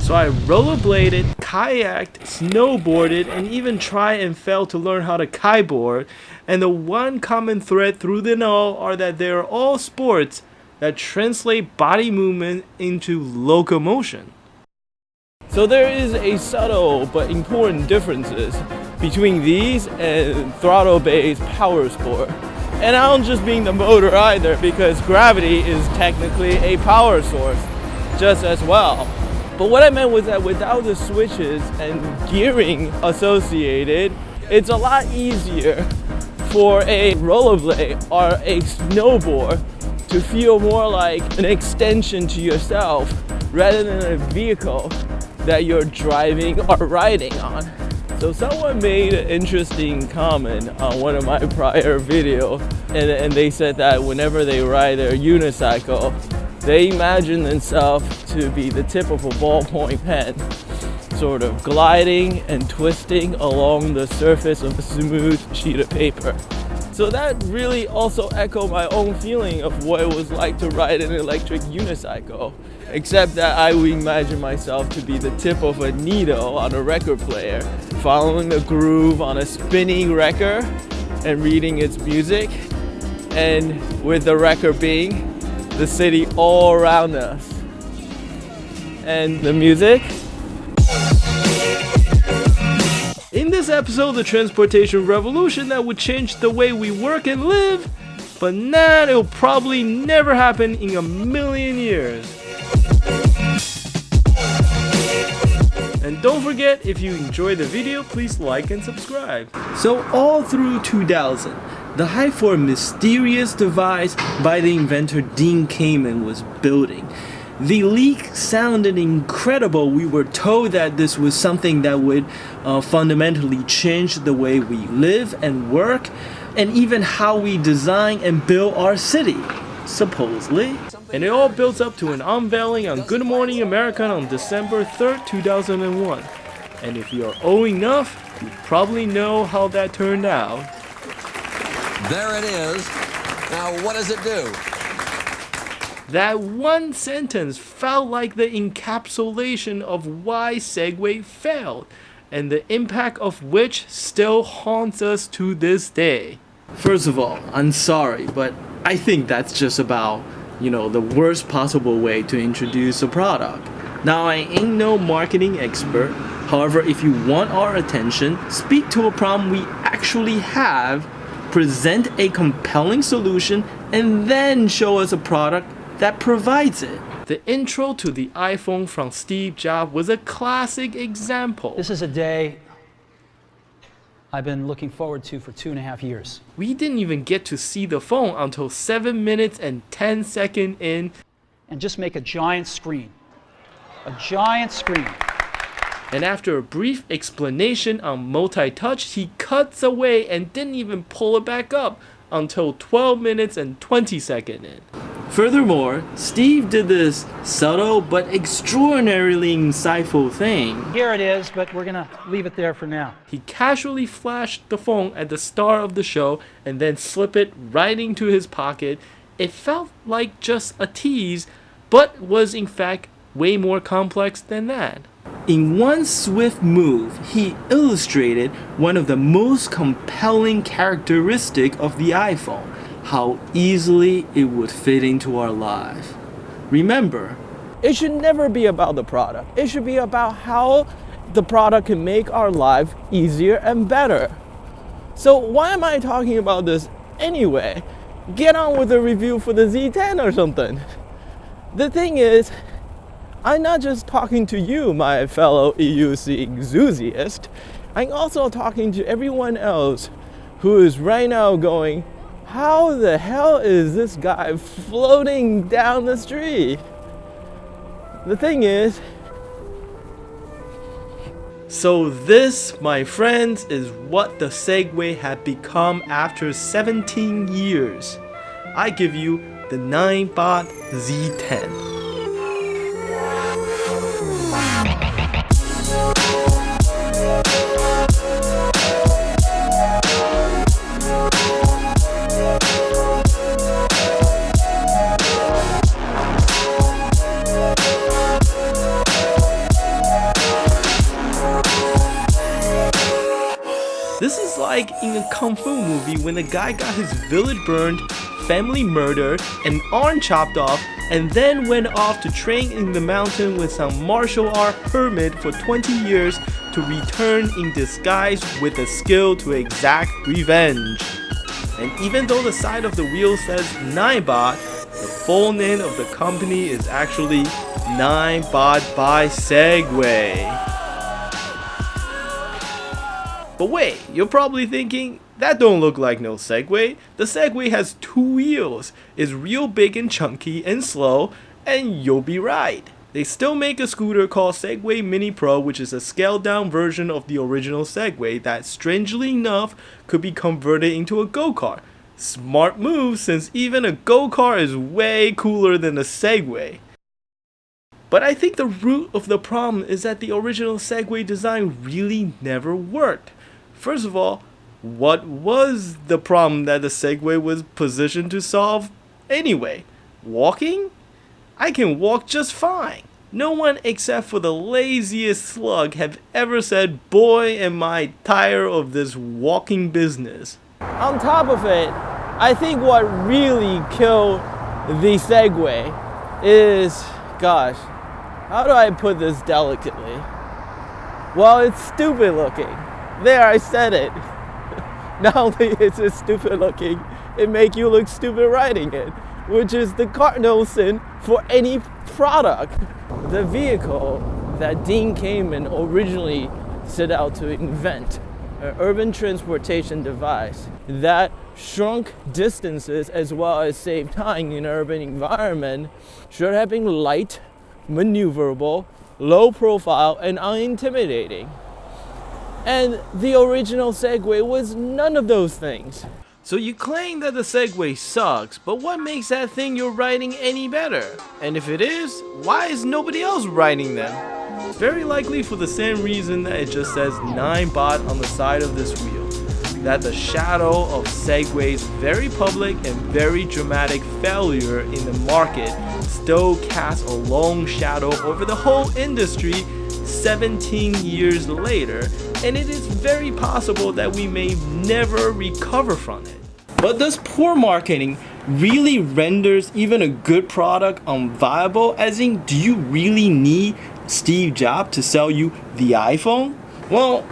So I rollerbladed, kayaked, snowboarded, and even tried and failed to learn how to kiteboard. And the one common thread through them all are that they are all sports that translate body movement into locomotion. So there is a subtle but important differences between these and throttle-based power sport. And I don't just mean the motor either, because gravity is technically a power source just as well. But what I meant was that without the switches and gearing associated, it's a lot easier for a rollerblade or a snowboard to feel more like an extension to yourself rather than a vehicle that you're driving or riding on. So someone made an interesting comment on one of my prior videos, and they said that whenever they ride their unicycle, they imagine themselves to be the tip of a ballpoint pen, sort of gliding and twisting along the surface of a smooth sheet of paper. So that really also echoed my own feeling of what it was like to ride an electric unicycle, except that I would imagine myself to be the tip of a needle on a record player, following a groove on a spinning record and reading its music, and with the record being the city all around us. And the music? In this episode, the transportation revolution that would change the way we work and live, but nah, it'll probably never happen in a million years. And don't forget, if you enjoyed the video, please like and subscribe. So all through 2000, the hype for a mysterious device by the inventor Dean Kamen was building. The leak sounded incredible. We were told that this was something that would fundamentally change the way we live and work, and even how we design and build our city, supposedly. And it all builds up to an unveiling on Good Morning America on December 3rd, 2001. And if you're old enough, you probably know how that turned out. There it is. Now, what does it do? That one sentence felt like the encapsulation of why Segway failed, and the impact of which still haunts us to this day. First of all, I'm sorry, but I think that's just about, the worst possible way to introduce a product. Now, I ain't no marketing expert. However, if you want our attention, speak to a problem we actually have, present a compelling solution, and then show us a product that provides it. The intro to the iPhone from Steve Jobs was a classic example. This is a day I've been looking forward to for 2.5 years. We didn't even get to see the phone until 7 minutes and 10 seconds in. And just make a giant screen. A giant screen. And after a brief explanation on multi-touch, he cuts away and didn't even pull it back up until 12 minutes and 20 seconds in. Furthermore, Steve did this subtle but extraordinarily insightful thing. Here it is, but we're gonna leave it there for now. He casually flashed the phone at the start of the show and then slipped it right into his pocket. It felt like just a tease, but was in fact way more complex than that. In one swift move, he illustrated one of the most compelling characteristics of the iPhone: how easily it would fit into our life. Remember, it should never be about the product. It should be about how the product can make our life easier and better. So why am I talking about this anyway? Get on with the review for the Z10 or something. The thing is, I'm not just talking to you, my fellow EUC enthusiast. I'm also talking to everyone else who is right now going, how the hell is this guy floating down the street? The thing is, so this, my friends, is what the Segway had become after 17 years. I give you the Ninebot Z10. This is like in a kung fu movie when the guy got his village burned, family murdered, and arm chopped off, and then went off to train in the mountain with some martial art hermit for 20 years to return in disguise with the skill to exact revenge. And even though the side of the wheel says Ninebot, the full name of the company is actually Ninebot by Segway. But wait, you're probably thinking, that don't look like no Segway. The Segway has 2 wheels, is real big and chunky and slow, and you'll be right. They still make a scooter called Segway Mini Pro, which is a scaled down version of the original Segway that strangely enough could be converted into a go-kart. Smart move, since even a go-kart is way cooler than a Segway. But I think the root of the problem is that the original Segway design really never worked. First of all, what was the problem that the Segway was positioned to solve anyway? Walking? I can walk just fine. No one except for the laziest slug have ever said, boy am I tired of this walking business. On top of it, I think what really killed the Segway is, gosh, how do I put this delicately? Well, it's stupid looking. There, I said it. Not only is it stupid looking, it makes you look stupid riding it, which is the cardinal sin for any product. The vehicle that Dean Kamen originally set out to invent, an urban transportation device that shrunk distances as well as saved time in an urban environment, should have been light, maneuverable, low profile, and unintimidating. And the original Segway was none of those things. So you claim that the Segway sucks, but what makes that thing you're riding any better? And if it is, why is nobody else riding them? Very likely for the same reason that it just says Ninebot on the side of this wheel. That the shadow of Segway's very public and very dramatic failure in the market still casts a long shadow over the whole industry 17 years later, and it is very possible that we may never recover from it. But does poor marketing really renders even a good product unviable? As in, do you really need Steve Jobs to sell you the iPhone? Well,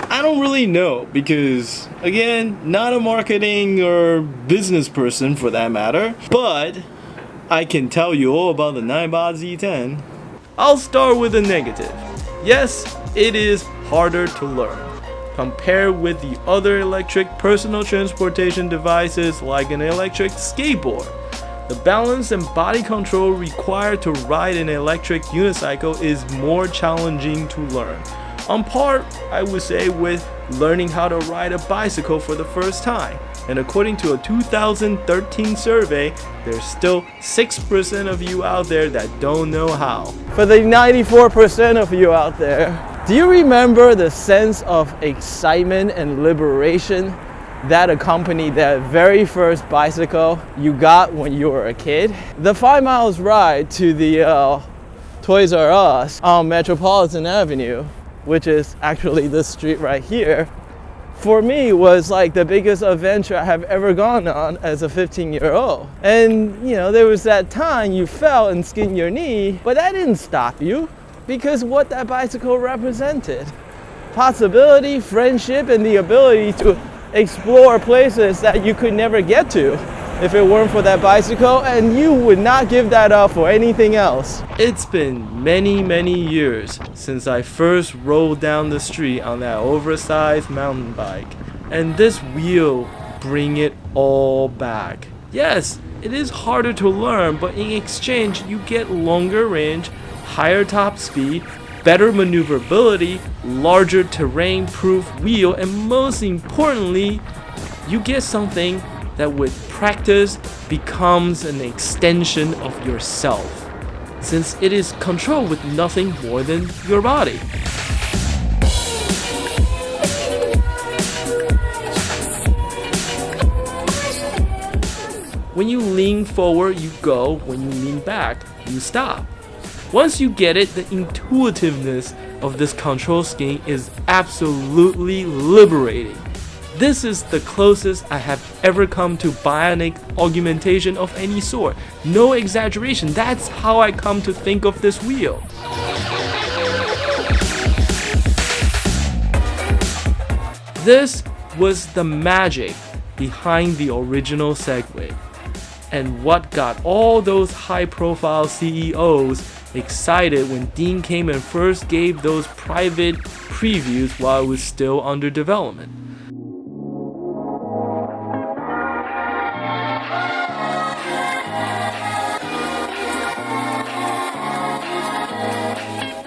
I don't really know, because again, not a marketing or business person for that matter, but I can tell you all about the Ninebot Z10. I'll start with the negative. Yes, it is harder to learn compared with the other electric personal transportation devices like an electric skateboard. The balance and body control required to ride an electric unicycle is more challenging to learn. On par, I would say, with learning how to ride a bicycle for the first time. And according to a 2013 survey, there's still 6% of you out there that don't know how. For the 94% of you out there, do you remember the sense of excitement and liberation that accompanied that very first bicycle you got when you were a kid? The 5 miles ride to the Toys R Us on Metropolitan Avenue, which is actually this street right here, for me was like the biggest adventure I have ever gone on as a 15-year-old. And you know, there was that time you fell and skinned your knee, but that didn't stop you, because what that bicycle represented: possibility, friendship, and the ability to explore places that you could never get to if it weren't for that bicycle, and you would not give that up for anything else. It's been many years since I first rolled down the street on that oversized mountain bike, and this wheel bring it all back. Yes, it is harder to learn, but in exchange you get longer range, higher top speed, better maneuverability, larger terrain-proof wheel, and most importantly, you get something that with practice becomes an extension of yourself, since it is controlled with nothing more than your body. When you lean forward, you go. When you lean back, you stop. Once you get it, the intuitiveness of this control scheme is absolutely liberating. This is the closest I have ever come to bionic augmentation of any sort. No exaggeration, that's how I come to think of this wheel. This was the magic behind the original Segway, and what got all those high-profile CEOs excited when Dean came and first gave those private previews while it was still under development.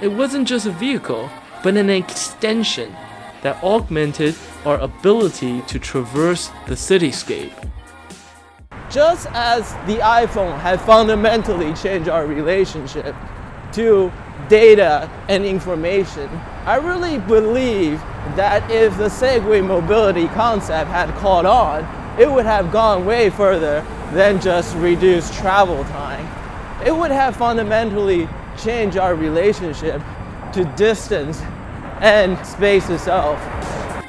It wasn't just a vehicle, but an extension that augmented our ability to traverse the cityscape. Just as the iPhone had fundamentally changed our relationship to data and information, I really believe that if the Segway mobility concept had caught on, it would have gone way further than just reduced travel time. It would have fundamentally changed our relationship to distance and space itself.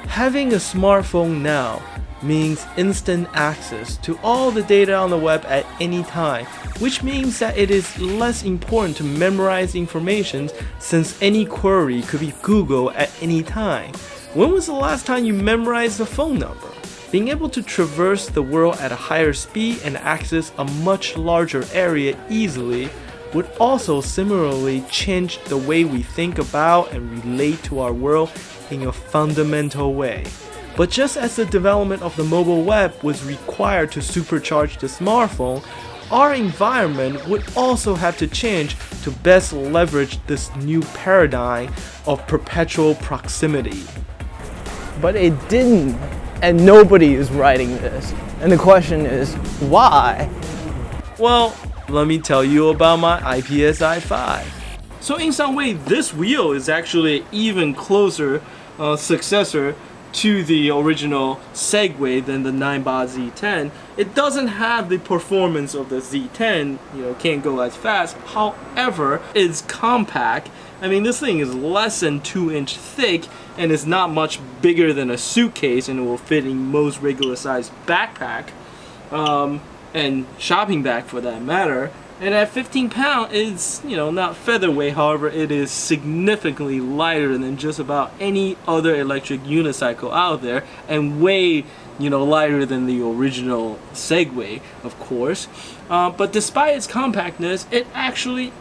Having a smartphone now means instant access to all the data on the web at any time, which means that it is less important to memorize information since any query could be Googled at any time. When was the last time you memorized a phone number? Being able to traverse the world at a higher speed and access a much larger area easily would also similarly change the way we think about and relate to our world in a fundamental way. But just as the development of the mobile web was required to supercharge the smartphone, our environment would also have to change to best leverage this new paradigm of perpetual proximity. But it didn't, and nobody is writing this. And the question is, why? Well, let me tell you about my IPSI 5. So in some way, this wheel is actually an even closer successor to the original Segway than the Ninebot Z10. It doesn't have the performance of the Z10, can't go as fast. However, it's compact. I mean, this thing is less than 2-inch thick and is not much bigger than a suitcase, and it will fit in most regular sized backpack and shopping bag for that matter. And at 15 pounds, it's, not featherweight. However, it is significantly lighter than just about any other electric unicycle out there, and way, lighter than the original Segway, of course. But despite its compactness, it actually,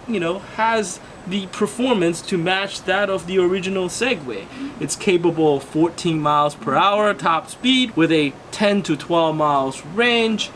has the performance to match that of the original Segway. It's capable of 14 miles per hour top speed with a 10 to 12 miles range.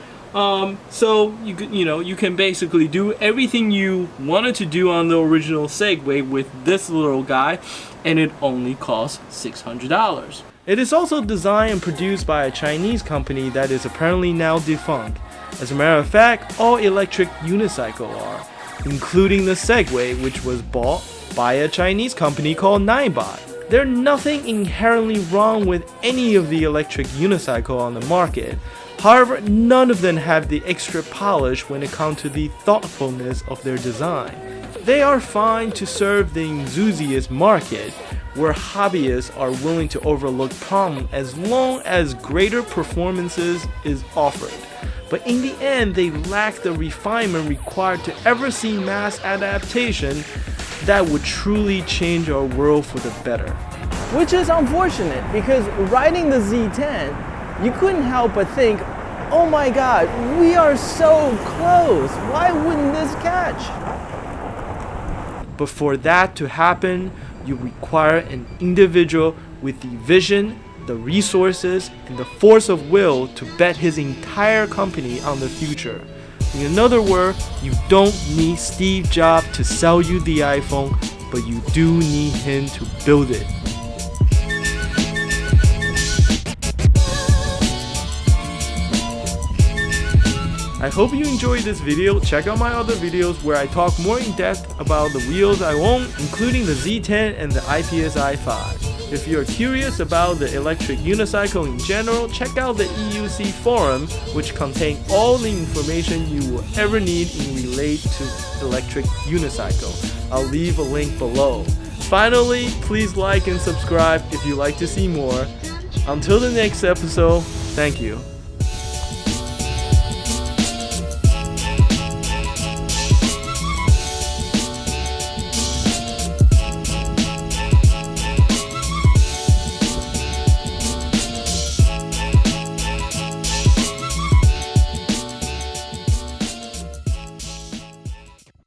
So you can basically do everything you wanted to do on the original Segway with this little guy, and it only costs $600. It is also designed and produced by a Chinese company that is apparently now defunct. As a matter of fact, all electric unicycles are, including the Segway, which was bought by a Chinese company called Ninebot. There's nothing inherently wrong with any of the electric unicycle on the market. However, none of them have the extra polish when it comes to the thoughtfulness of their design. They are fine to serve the enthusiast market, where hobbyists are willing to overlook problems as long as greater performances is offered. But in the end, they lack the refinement required to ever see mass adaptation that would truly change our world for the better. Which is unfortunate, because riding the Z10, you couldn't help but think, oh my god, we are so close, why wouldn't this catch? But for that to happen, you require an individual with the vision, the resources, and the force of will to bet his entire company on the future. In other words, you don't need Steve Jobs to sell you the iPhone, but you do need him to build it. I hope you enjoyed this video. Check out my other videos where I talk more in depth about the wheels I own, including the Z10 and the IPSI 5. If you're curious about the electric unicycle in general, check out the EUC forum, which contains all the information you will ever need in relate to electric unicycle. I'll leave a link below. Finally, please like and subscribe if you like to see more. Until the next episode, thank you.